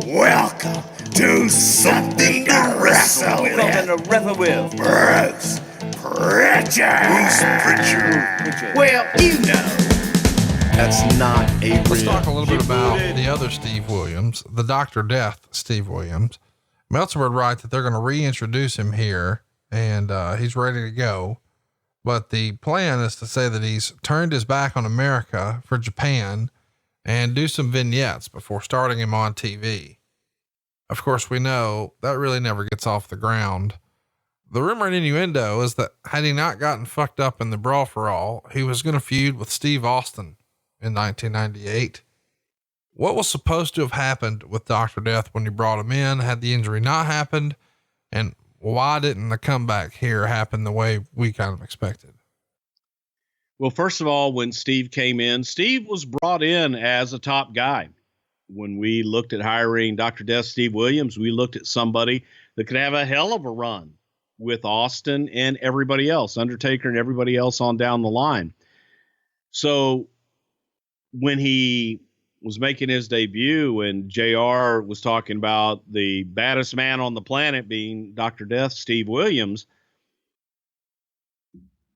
Welcome to Something to Wrestle With. Something to wrestle with. Bruce Prichard. Well, you know. That's not a Let's real. talk a little bit about the other Steve Williams, the Dr. Death Steve Williams. Meltzer would write that they're going to reintroduce him here, and he's ready to go. But the plan is to say that he's turned his back on America for Japan and do some vignettes before starting him on TV. Of course, we know that really never gets off the ground. The rumor and innuendo is that had he not gotten fucked up in the Brawl for All, he was going to feud with Steve Austin in 1998. What was supposed to have happened with Dr. Death when you brought him in? Had the injury not happened? And why didn't the comeback here happen the way we kind of expected? Well, first of all, when Steve came in, Steve was brought in as a top guy. When we looked at hiring Dr. Death Steve Williams, we looked at somebody that could have a hell of a run with Austin and everybody else, Undertaker and everybody else on down the line. So when he was making his debut and JR was talking about the baddest man on the planet being Dr. Death Steve Williams,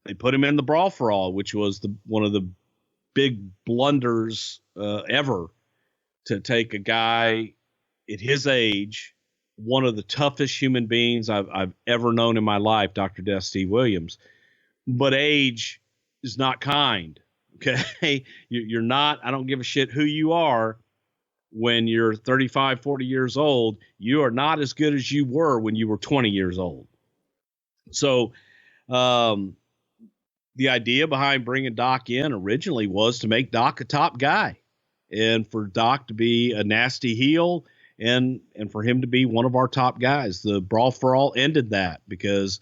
they put him in the Brawl for All, which was one of the big blunders ever, to take a guy at his age, one of the toughest human beings I've ever known in my life, Dr. Death Steve Williams. But age is not kind. Okay. You're not, I don't give a shit who you are. When you're 35, 40 years old, you are not as good as you were when you were 20 years old. So, the idea behind bringing Doc in originally was to make Doc a top guy and for Doc to be a nasty heel and for him to be one of our top guys. The Brawl for All ended that because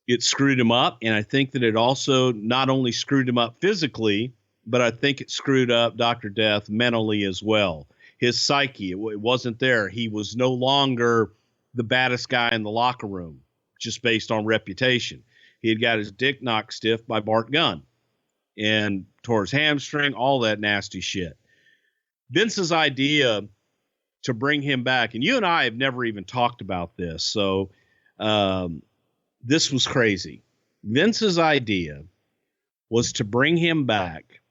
it screwed him up. And I think that it also not only screwed him up physically, but I think it screwed up Dr. Death mentally as well. His psyche, it wasn't there. He was no longer the baddest guy in the locker room just based on reputation. He had got his dick knocked stiff by Bart Gunn and tore his hamstring, all that nasty shit. Vince's idea to bring him back, and you and I have never even talked about this, so this was crazy. Vince's idea was to bring him back.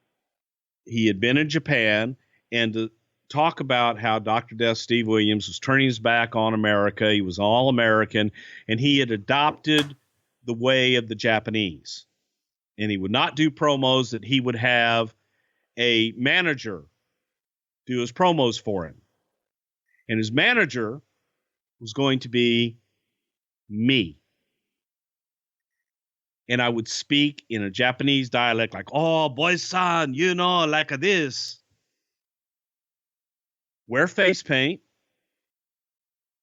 He had been in Japan and to talk about how Dr. Death Steve Williams was turning his back on America. He was all American and he had adopted the way of the Japanese, and he would not do promos, that he would have a manager do his promos for him. And his manager was going to be me. And I would speak in a Japanese dialect, like, oh, boy-san, you know, like this. Wear face paint.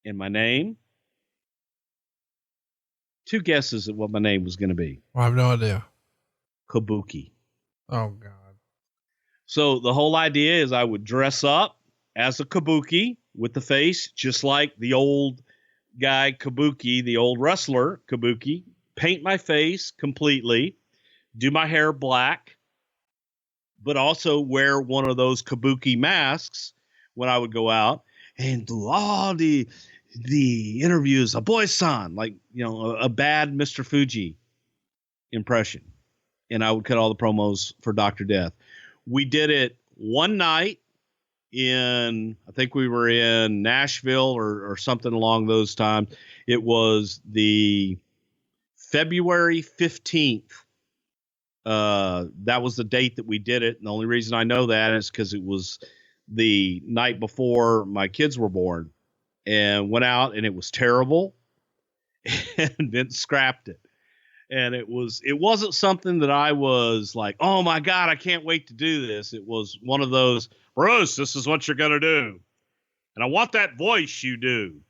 And my name. 2 guesses at what my name was going to be. I have no idea. Kabuki. Oh God. So the whole idea is I would dress up as a Kabuki with the face, just like the old guy Kabuki, the old wrestler Kabuki, paint my face completely, do my hair black, but also wear one of those Kabuki masks when I would go out and do all the interviews, a boy-san, like, you know, a bad Mr. Fuji impression. And I would cut all the promos for Dr. Death. We did it one night in, I think we were in Nashville or something along those times. It was the February 15th. That was the date that we did it. And the only reason I know that is because it was the night before my kids were born, and went out and it was terrible and then scrapped it. And it wasn't something that I was like, oh my God, I can't wait to do this. It was one of those, Bruce, this is what you're going to do. And I want that voice you do.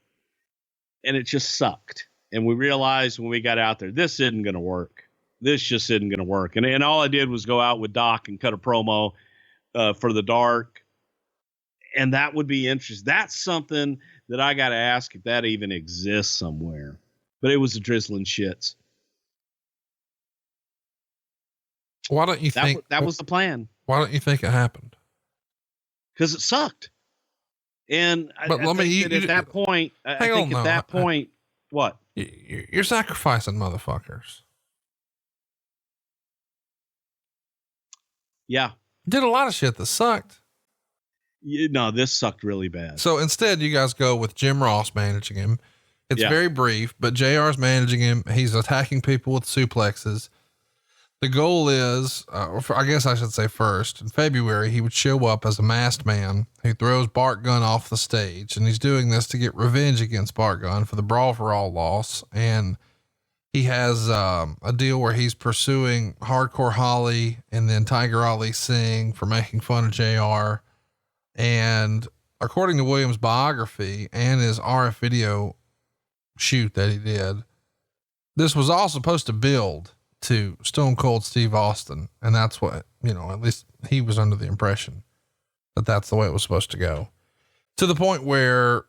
And it just sucked. And we realized when we got out there, this isn't going to work. This just isn't going to work. And all I did was go out with Doc and cut a promo for the dark. And that would be interesting. That's something that I got to ask if that even exists somewhere. But it was a drizzling shits. Why don't you think that was the plan? Why don't you think it happened? Because it sucked. And But I let me, think you, that at that point, what? You're sacrificing motherfuckers. Yeah. Did a lot of shit that sucked. No, this sucked really bad. So instead, you guys go with Jim Ross managing him. It's very brief, but JR's managing him. He's attacking people with suplexes. The goal is, I guess I should say first, in February, he would show up as a masked man who throws Bart Gunn off the stage. And he's doing this to get revenge against Bart Gunn for the Brawl for All loss. And he has a deal where he's pursuing Hardcore Holly and then Tiger Ali Singh for making fun of JR. And according to Williams' biography and his RF video shoot that he did, this was all supposed to build to Stone Cold Steve Austin. And that's what, at least he was under the impression that that's the way it was supposed to go, to the point where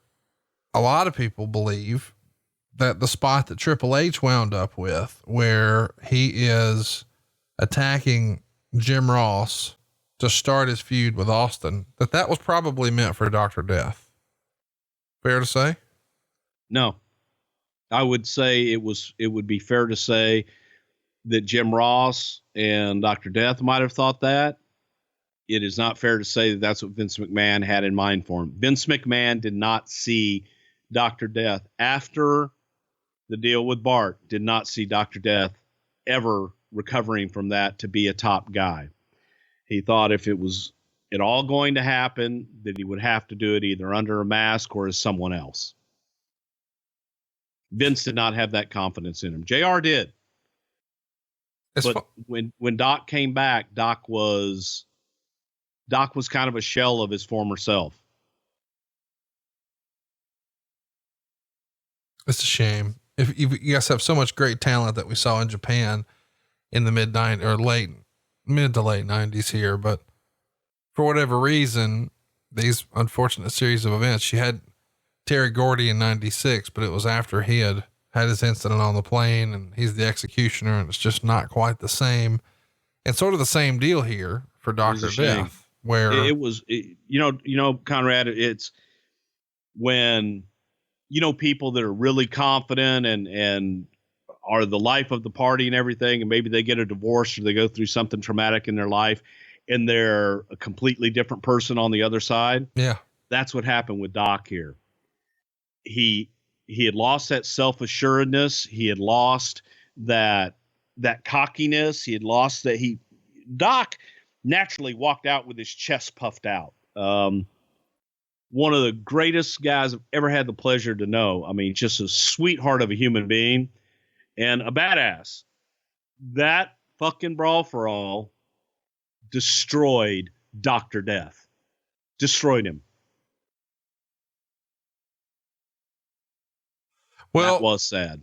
a lot of people believe that the spot that Triple H wound up with, where he is attacking Jim Ross to start his feud with Austin, that was probably meant for Dr. Death. Fair to say? No, I would say it would be fair to say that Jim Ross and Dr. Death might have thought that. It is not fair to say that that's what Vince McMahon had in mind for him. Vince McMahon did not see Dr. Death after the deal with Bart, did not see Dr. Death ever recovering from that to be a top guy. He thought if it was at all going to happen, that he would have to do it either under a mask or as someone else. Vince did not have that confidence in him. JR did. But when Doc came back, Doc was kind of a shell of his former self. It's a shame. If you guys have so much great talent that we saw in Japan in the mid to late 90s here, but for whatever reason, these unfortunate series of events, you had Terry Gordy in 96, but it was after he had his incident on the plane and he's the executioner, and it's just not quite the same. And sort of the same deal here for Dr. Death, where Conrad, it's when, people that are really confident and are the life of the party and everything, and maybe they get a divorce or they go through something traumatic in their life and they're a completely different person on the other side. Yeah. That's what happened with Doc here. He had lost that self-assuredness. He had lost that cockiness. He had lost that Doc naturally walked out with his chest puffed out. One of the greatest guys I've ever had the pleasure to know. I mean, just a sweetheart of a human being and a badass. That fucking Brawl for All destroyed Dr. Death. Destroyed him. Well, that was sad.